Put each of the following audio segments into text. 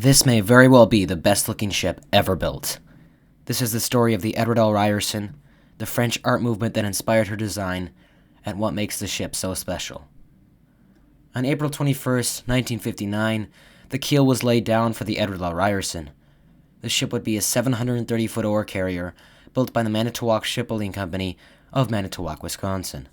This may very well be the best-looking ship ever built. This is the story of the Edward L. Rryerson, the French art movement that inspired her design, and what makes the ship so special. On April 21st, 1959, the keel was laid down for the Edward L. Rryerson. The ship would be a 730-foot ore carrier built by the Manitowoc Shipbuilding Company of Manitowoc, Wisconsin.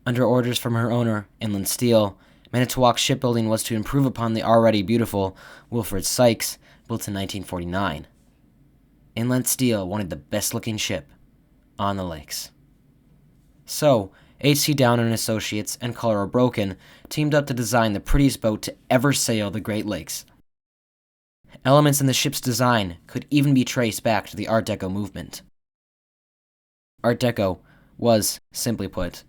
Under orders from her owner, Inland Steel, Manitowoc Shipbuilding was to improve upon the already beautiful Wilfred Sykes, built in 1949. Inland Steel wanted the best-looking ship on the lakes. So, H.C. Down and Associates and Color Broken teamed up to design the prettiest boat to ever sail the Great Lakes. Elements in the ship's design could even be traced back to the Art Deco movement. Art Deco was, simply put,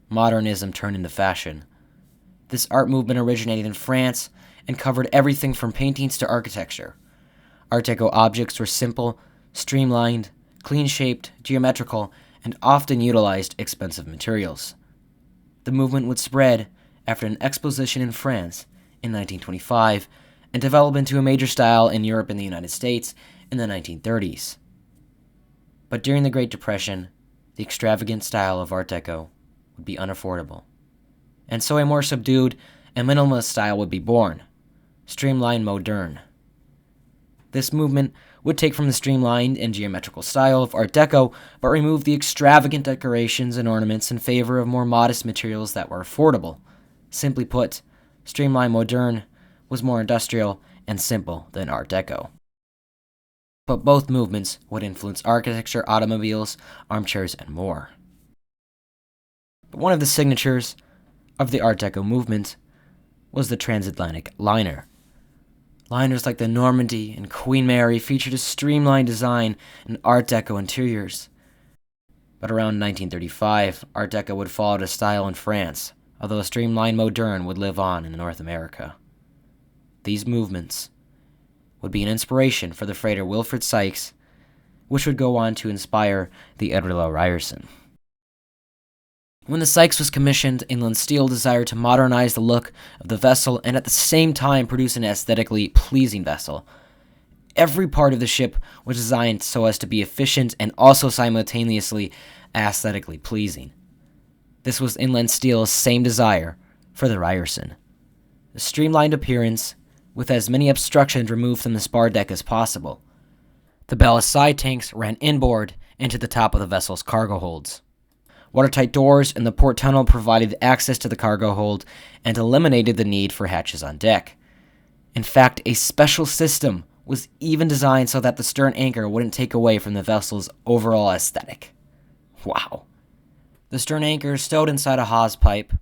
modernism turned into fashion. This art movement originated in France and covered everything from paintings to architecture. Art Deco objects were simple, streamlined, clean-shaped, geometrical, and often utilized expensive materials. The movement would spread after an exposition in France in 1925 and develop into a major style in Europe and the United States in the 1930s. But during the Great Depression, the extravagant style of Art Deco would be unaffordable, and so a more subdued and minimalist style would be born, Streamline Moderne. This movement would take from the streamlined and geometrical style of Art Deco, but remove the extravagant decorations and ornaments in favor of more modest materials that were affordable. Simply put, Streamline Moderne was more industrial and simple than Art Deco. But both movements would influence architecture, automobiles, armchairs, and more. But one of the signatures of the Art Deco movement was the transatlantic liner. Liners like the Normandy and Queen Mary featured a streamlined design and Art Deco interiors. But around 1935, Art Deco would fall out of style in France, although Streamline Moderne would live on in North America. These movements would be an inspiration for the freighter Wilfred Sykes, which would go on to inspire the Edward L. Rryerson. When the Sykes was commissioned, Inland Steel desired to modernize the look of the vessel and at the same time produce an aesthetically pleasing vessel. Every part of the ship was designed so as to be efficient and also simultaneously aesthetically pleasing. This was Inland Steel's same desire for the Rryerson. A streamlined appearance with as many obstructions removed from the spar deck as possible. The ballast side tanks ran inboard into the top of the vessel's cargo holds. Watertight doors in the port tunnel provided access to the cargo hold and eliminated the need for hatches on deck. In fact, a special system was even designed so that the stern anchor wouldn't take away from the vessel's overall aesthetic. Wow. The stern anchor is stowed inside a hawse pipe,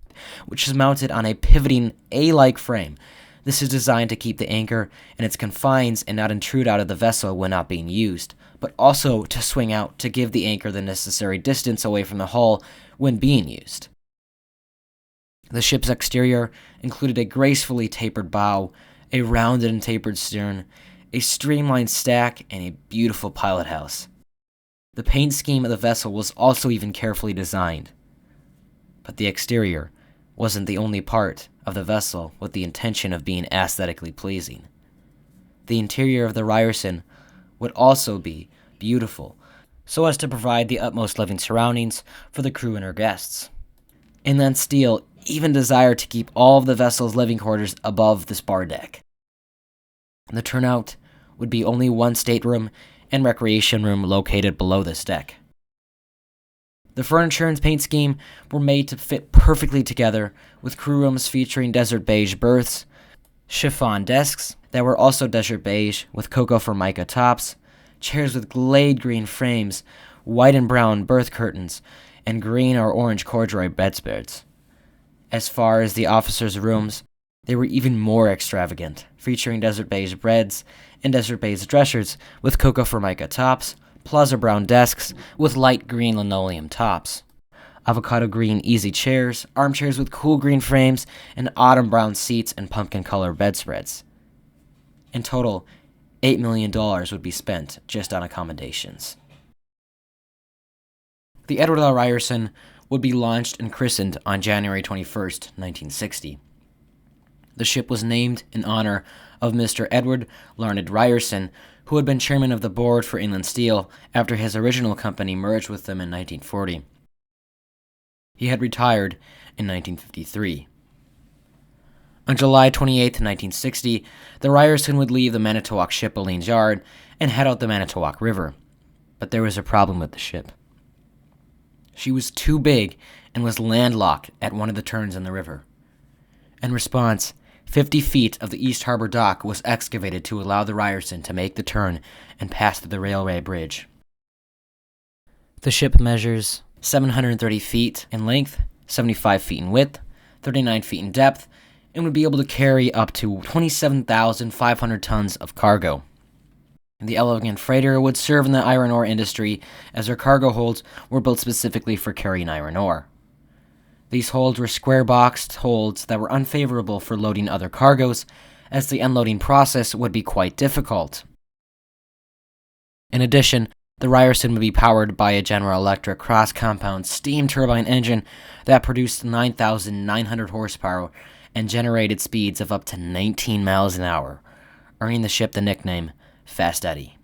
which is mounted on a pivoting A-like frame. This is designed to keep the anchor in its confines and not intrude out of the vessel when not being used, but also to swing out to give the anchor the necessary distance away from the hull when being used. The ship's exterior included a gracefully tapered bow, a rounded and tapered stern, a streamlined stack, and a beautiful pilot house. The paint scheme of the vessel was also even carefully designed. But the exterior wasn't the only part of the vessel with the intention of being aesthetically pleasing. The interior of the Rryerson would also be beautiful, so as to provide the utmost living surroundings for the crew and her guests. Inland Steel even desired to keep all of the vessel's living quarters above the spar deck. The turnout would be only one stateroom and recreation room located below this deck. The furniture and paint scheme were made to fit perfectly together, with crew rooms featuring desert beige berths, chiffon desks that were also desert beige with cocoa formica tops, chairs with glade green frames, white and brown berth curtains, and green or orange corduroy bedspreads. As far as the officers' rooms, they were even more extravagant, featuring desert beige beds and desert beige dressers with cocoa formica tops, plaza brown desks with light green linoleum tops, avocado green easy chairs, armchairs with cool green frames, and autumn brown seats and pumpkin color bedspreads. In total, $8 million would be spent just on accommodations. The Edward L. Rryerson would be launched and christened on January 21st, 1960. The ship was named in honor of Mr. Edward Larned Rryerson, who had been chairman of the board for Inland Steel after his original company merged with them in 1940. He had retired in 1953. On July 28, 1960, the Rryerson would leave the Manitowoc shipbuilding yard and head out the Manitowoc River. But there was a problem with the ship. She was too big and was landlocked at one of the turns in the river. In response, 50 feet of the East Harbor dock was excavated to allow the Rryerson to make the turn and pass through the railway bridge. The ship measures 730 feet in length, 75 feet in width, 39 feet in depth, and would be able to carry up to 27,500 tons of cargo. The elegant freighter would serve in the iron ore industry, as her cargo holds were built specifically for carrying iron ore. These holds were square-boxed holds that were unfavorable for loading other cargoes, as the unloading process would be quite difficult. In addition, the Rryerson would be powered by a General Electric cross-compound steam turbine engine that produced 9,900 horsepower and generated speeds of up to 19 miles an hour, earning the ship the nickname Fast Eddie.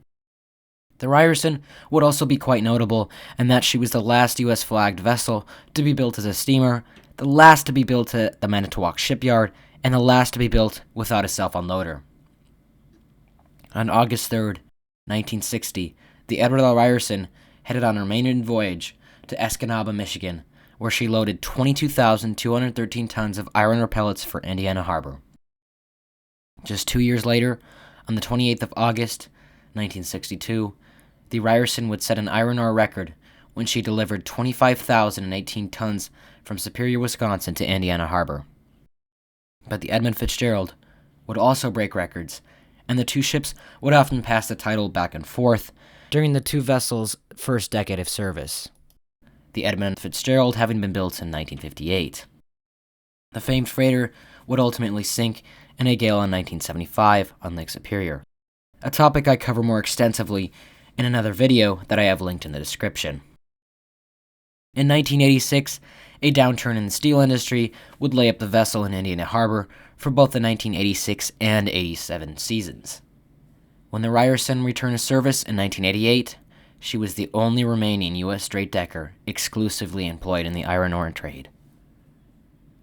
The Rryerson would also be quite notable in that she was the last U.S.-flagged vessel to be built as a steamer, the last to be built at the Manitowoc shipyard, and the last to be built without a self-unloader. On August 3, 1960, the Edward L. Rryerson headed on her maiden voyage to Escanaba, Michigan, where she loaded 22,213 tons of iron ore pellets for Indiana Harbor. Just 2 years later, on the 28th of August, 1962, the Rryerson would set an iron ore record when she delivered 25,018 tons from Superior, Wisconsin to Indiana Harbor. But the Edmund Fitzgerald would also break records, and the two ships would often pass the title back and forth during the two vessels' first decade of service, the Edmund Fitzgerald having been built in 1958. The famed freighter would ultimately sink in a gale in 1975 on Lake Superior, a topic I cover more extensively in another video that I have linked in the description. In 1986, a downturn in the steel industry would lay up the vessel in Indiana Harbor for both the 1986 and 87 seasons. When the Rryerson returned to service in 1988, she was the only remaining U.S. straight-decker exclusively employed in the iron ore trade.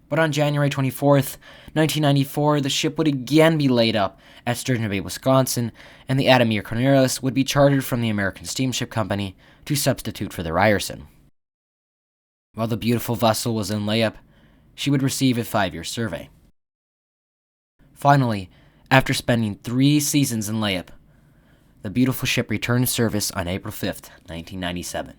But on January 24th, 1994, the ship would again be laid up at Sturgeon Bay, Wisconsin, and the Adamir Cornelius would be chartered from the American Steamship Company to substitute for the Rryerson. While the beautiful vessel was in layup, she would receive a 5-year survey. Finally, after spending 3 seasons in layup, the beautiful ship returned to service on April 5th, 1997.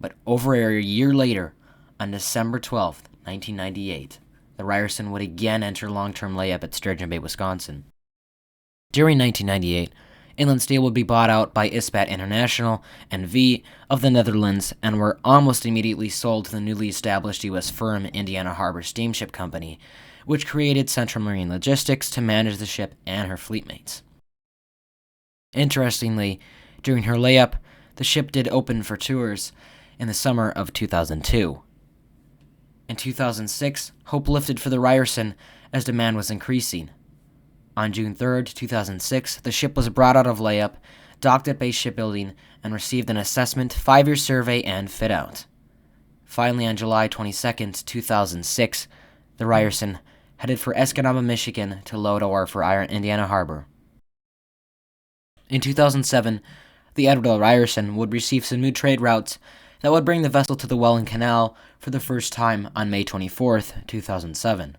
But over a year later, on December 12th, 1998, the Rryerson would again enter long-term layup at Sturgeon Bay, Wisconsin. During 1998, Inland Steel would be bought out by Ispat International and V of the Netherlands and were almost immediately sold to the newly established U.S. firm Indiana Harbor Steamship Company, which created Central Marine Logistics to manage the ship and her fleetmates. Interestingly, during her layup, the ship did open for tours in the summer of 2002. In 2006, hope lifted for the Rryerson as demand was increasing. On June 3, 2006, the ship was brought out of layup, docked at Bay Shipbuilding, and received an assessment, 5-year survey, and fit-out. Finally, on July 22, 2006, the Rryerson headed for Escanaba, Michigan to load ore for Indiana Harbor. In 2007, the Edward L. Rryerson would receive some new trade routes that would bring the vessel to the Welland Canal for the first time on May 24, 2007.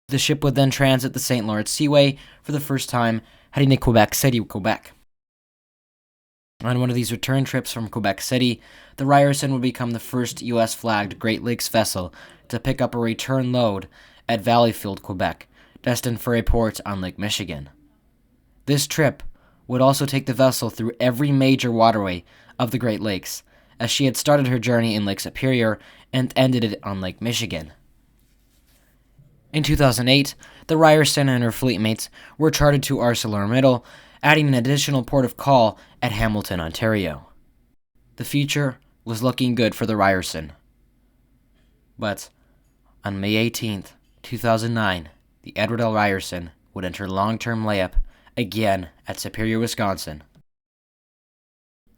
The ship would then transit the St. Lawrence Seaway for the first time, heading to Quebec City, Quebec. On one of these return trips from Quebec City, the Rryerson would become the first U.S.-flagged Great Lakes vessel to pick up a return load at Valleyfield, Quebec, destined for a port on Lake Michigan. This trip would also take the vessel through every major waterway of the Great Lakes, as she had started her journey in Lake Superior and ended it on Lake Michigan. In 2008, the Rryerson and her fleetmates were chartered to ArcelorMittal, adding an additional port of call at Hamilton, Ontario. The future was looking good for the Rryerson. But on May 18, 2009, the Edward L. Rryerson would enter long-term layup again at Superior, Wisconsin.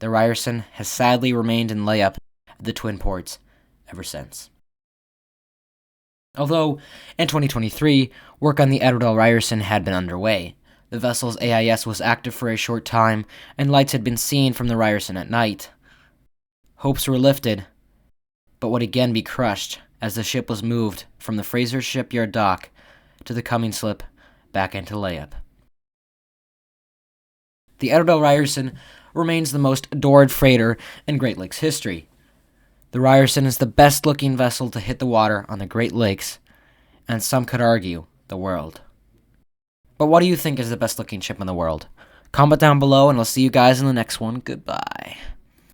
The Rryerson has sadly remained in layup at the Twin Ports ever since. Although, in 2023, work on the Edward L. Rryerson had been underway. The vessel's AIS was active for a short time, and lights had been seen from the Rryerson at night. Hopes were lifted, but would again be crushed as the ship was moved from the Fraser Shipyard dock to the coming slip back into layup. The Edward L. Rryerson remains the most adored freighter in Great Lakes history. The Rryerson is the best-looking vessel to hit the water on the Great Lakes, and some could argue, the world. But what do you think is the best-looking ship in the world? Comment down below, and I'll see you guys in the next one. Goodbye.